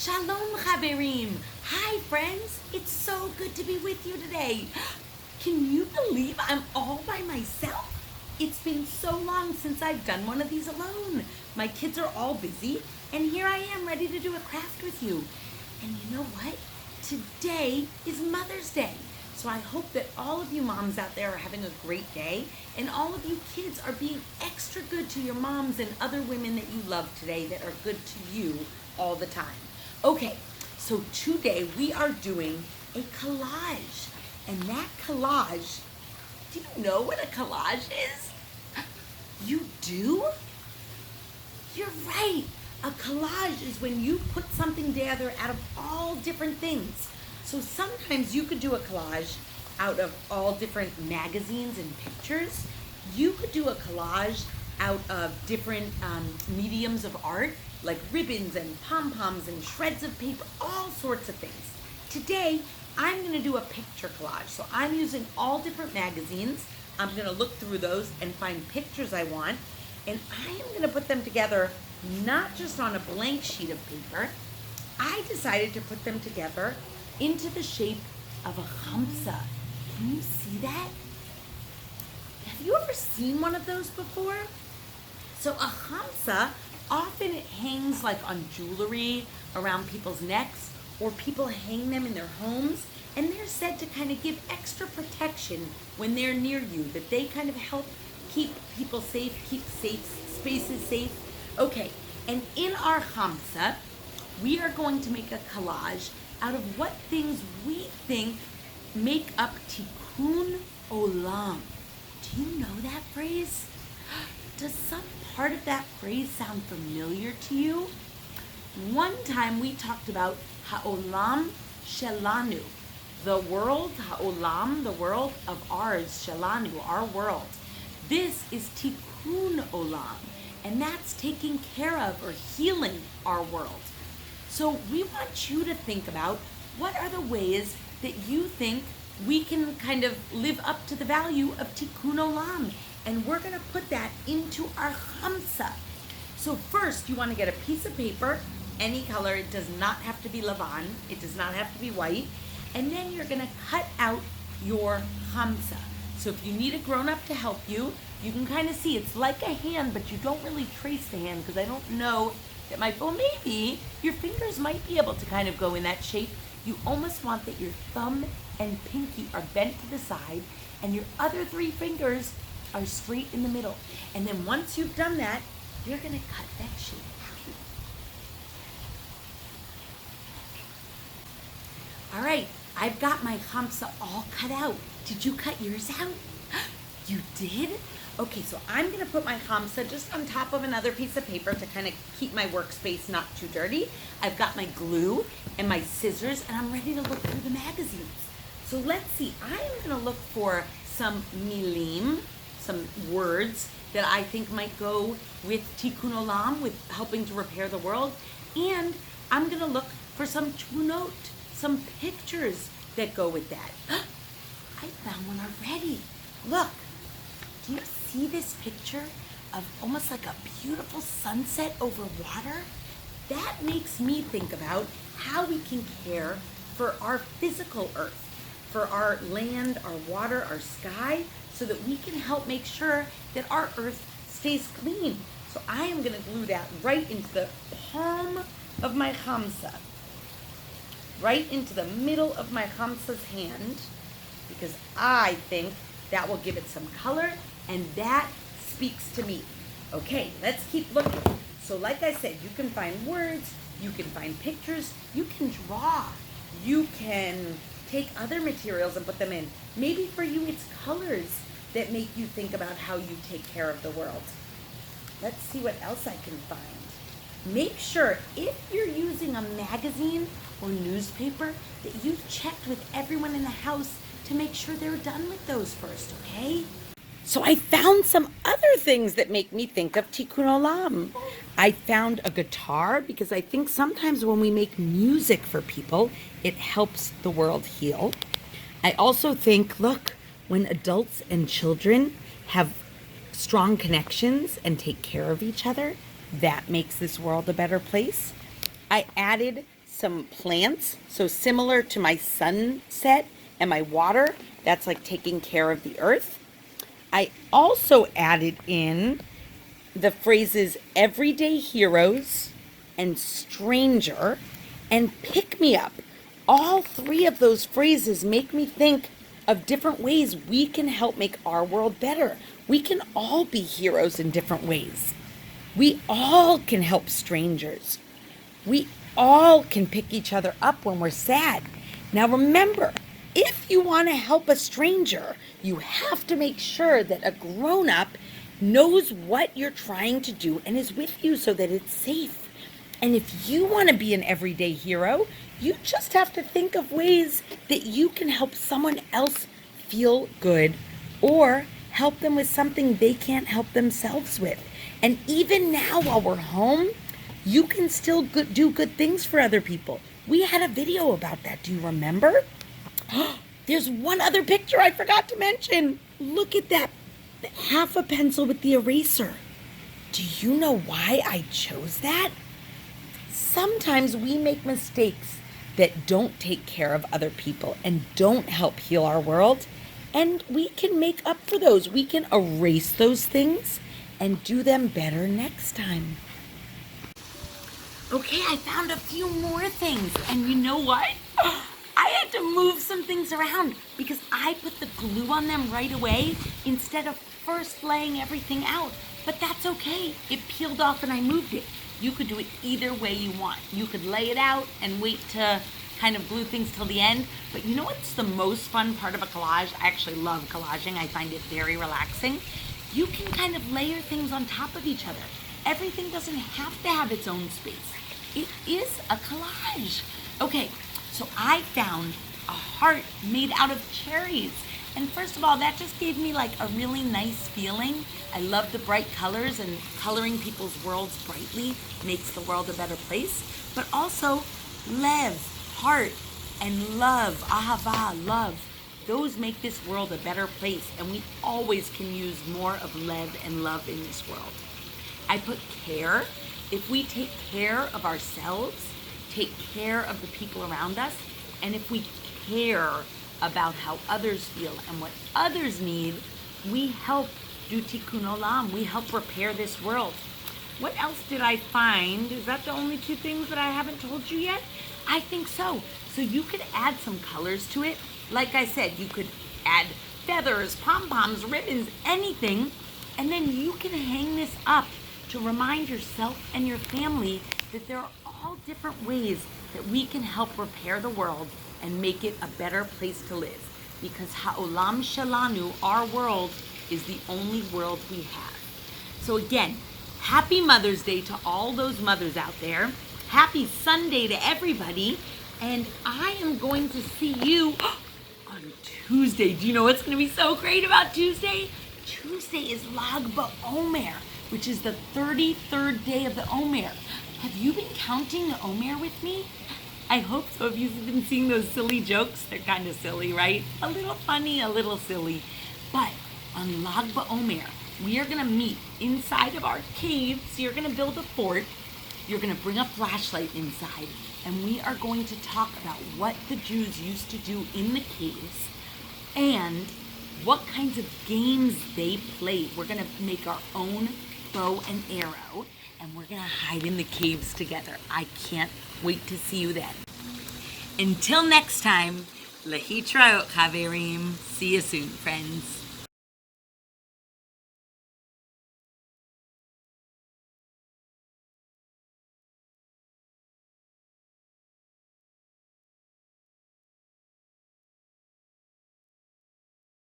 Shalom Chaverim. Hi friends, it's so good to be with you today. Can you believe I'm all by myself? It's been so long since I've done one of these alone. My kids are all busy, and here I am ready to do a craft with you. And you know what? Today is Mother's Day. So I hope that all of you moms out there are having a great day, and all of you kids are being extra good to your moms and other women that you love today that are good to you all the time. Okay, so today we are doing a collage. And that collage, do you know what a collage is? You do? You're right. A collage is when you put something together out of all different things. So sometimes you could do a collage out of all different magazines and pictures. You could do a collage out of different mediums of art, like ribbons and pom-poms and shreds of paper, all sorts of things. Today, I'm gonna do a picture collage. So I'm using all different magazines. I'm gonna look through those and find pictures I want. And I am gonna put them together, not just on a blank sheet of paper. I decided to put them together into the shape of a chamsa. Can you see that? Have you ever seen one of those before? So a chamsa, often it hangs like on jewelry around people's necks, or people hang them in their homes, and they're said to kind of give extra protection when they're near you, that they kind of help keep people safe, keep spaces safe. Okay, and in our chamsa, we are going to make a collage out of what things we think make up Tikkun Olam. Do you know that phrase? Does some part of that phrase sound familiar to you? One time we talked about ha'olam shelanu, the world, ha'olam, the world of ours, shelanu, our world. This is Tikkun Olam, and that's taking care of or healing our world. So we want you to think about what are the ways that you think we can kind of live up to the value of Tikkun Olam. And we're gonna put that into our chamsa. So first you wanna get a piece of paper, any color, it does not have to be levan, it does not have to be white. And then you're gonna cut out your chamsa. So if you need a grown-up to help you, you can kind of see it's like a hand, but you don't really trace the hand because I don't know that maybe your fingers might be able to kind of go in that shape. You almost want that your thumb and pinky are bent to the side and your other three fingers are straight in the middle. And then once you've done that, you're gonna cut that shape. All right, I've got my chamsa all cut out. Did you cut yours out? You did? Okay, so I'm gonna put my chamsa just on top of another piece of paper to kind of keep my workspace not too dirty. I've got my glue and my scissors, and I'm ready to look through the magazines. So let's see, I'm gonna look for some milim, some words that I think might go with Tikkun Olam, with helping to repair the world. And I'm gonna look for some tmunot, some pictures that go with that. I found one already. Look, do you see this picture of almost like a beautiful sunset over water? That makes me think about how we can care for our physical earth, for our land, our water, our sky, so that we can help make sure that our earth stays clean. So I am gonna glue that right into the palm of my chamsa, right into the middle of my chamsa's hand, because I think that will give it some color, and that speaks to me. Okay, let's keep looking. So like I said, you can find words, you can find pictures, you can draw, you can take other materials and put them in. Maybe for you it's colors that make you think about how you take care of the world. Let's see what else I can find. Make sure if you're using a magazine or newspaper that you've checked with everyone in the house to make sure they're done with those first, okay? So I found some other things that make me think of Tikkun Olam. I found a guitar because I think sometimes when we make music for people, it helps the world heal. I also think, look, when adults and children have strong connections and take care of each other, that makes this world a better place. I added some plants, so similar to my sunset and my water. That's like taking care of the earth. I also added in the phrases everyday heroes and stranger and pick me up. All three of those phrases make me think of different ways we can help make our world better. We can all be heroes in different ways. We all can help strangers. We all can pick each other up when we're sad. Now remember, if you want to help a stranger, you have to make sure that a grown-up knows what you're trying to do and is with you so that it's safe. And if you want to be an everyday hero, you just have to think of ways that you can help someone else feel good or help them with something they can't help themselves with. And even now while we're home, you can still do good things for other people. We had a video about that. Do you remember? There's one other picture I forgot to mention. Look at that. Half a pencil with the eraser. Do you know why I chose that? Sometimes we make mistakes that don't take care of other people and don't help heal our world. And we can make up for those. We can erase those things and do them better next time. Okay, I found a few more things. And you know what? I had to move some things around because I put the glue on them right away instead of first laying everything out. But that's okay. It peeled off and I moved it. You could do it either way you want. You could lay it out and wait to kind of glue things till the end. But you know what's the most fun part of a collage? I actually love collaging. I find it very relaxing. You can kind of layer things on top of each other. Everything doesn't have to have its own space. It is a collage. Okay, so I found a heart made out of cherries. And first of all, that just gave me like a really nice feeling. I love the bright colors, and coloring people's worlds brightly makes the world a better place. But also, LEV, heart, and love, ahava, love. Those make this world a better place, and we always can use more of LEV and love in this world. I put care. If we take care of ourselves, take care of the people around us, and if we care about how others feel and what others need, we help do Tikkun Olam. We help repair this world. What else did I find? Is that the only two things that I haven't told you yet? I think so. So you could add some colors to it. Like I said, you could add feathers, pom-poms, ribbons, anything. And then you can hang this up to remind yourself and your family that there are all different ways that we can help repair the world and make it a better place to live. Because ha'olam shelanu, our world, is the only world we have. So again, happy Mother's Day to all those mothers out there. Happy Sunday to everybody. And I am going to see you on Tuesday. Do you know what's going to be so great about Tuesday? Tuesday is Lag BaOmer, which is the 33rd day of the Omer. Have you been counting the Omer with me? I hope so. If you've been seeing those silly jokes, they're kind of silly, right? A little funny, a little silly. But on Lag BaOmer, we are going to meet inside of our cave. So you're going to build a fort. You're going to bring a flashlight inside. And we are going to talk about what the Jews used to do in the caves and what kinds of games they played. We're going to make our own bow and arrow, and we're going to hide in the caves together. I can't wait to see you then. Until next time, Lahitraot, Chaverim. See you soon, friends.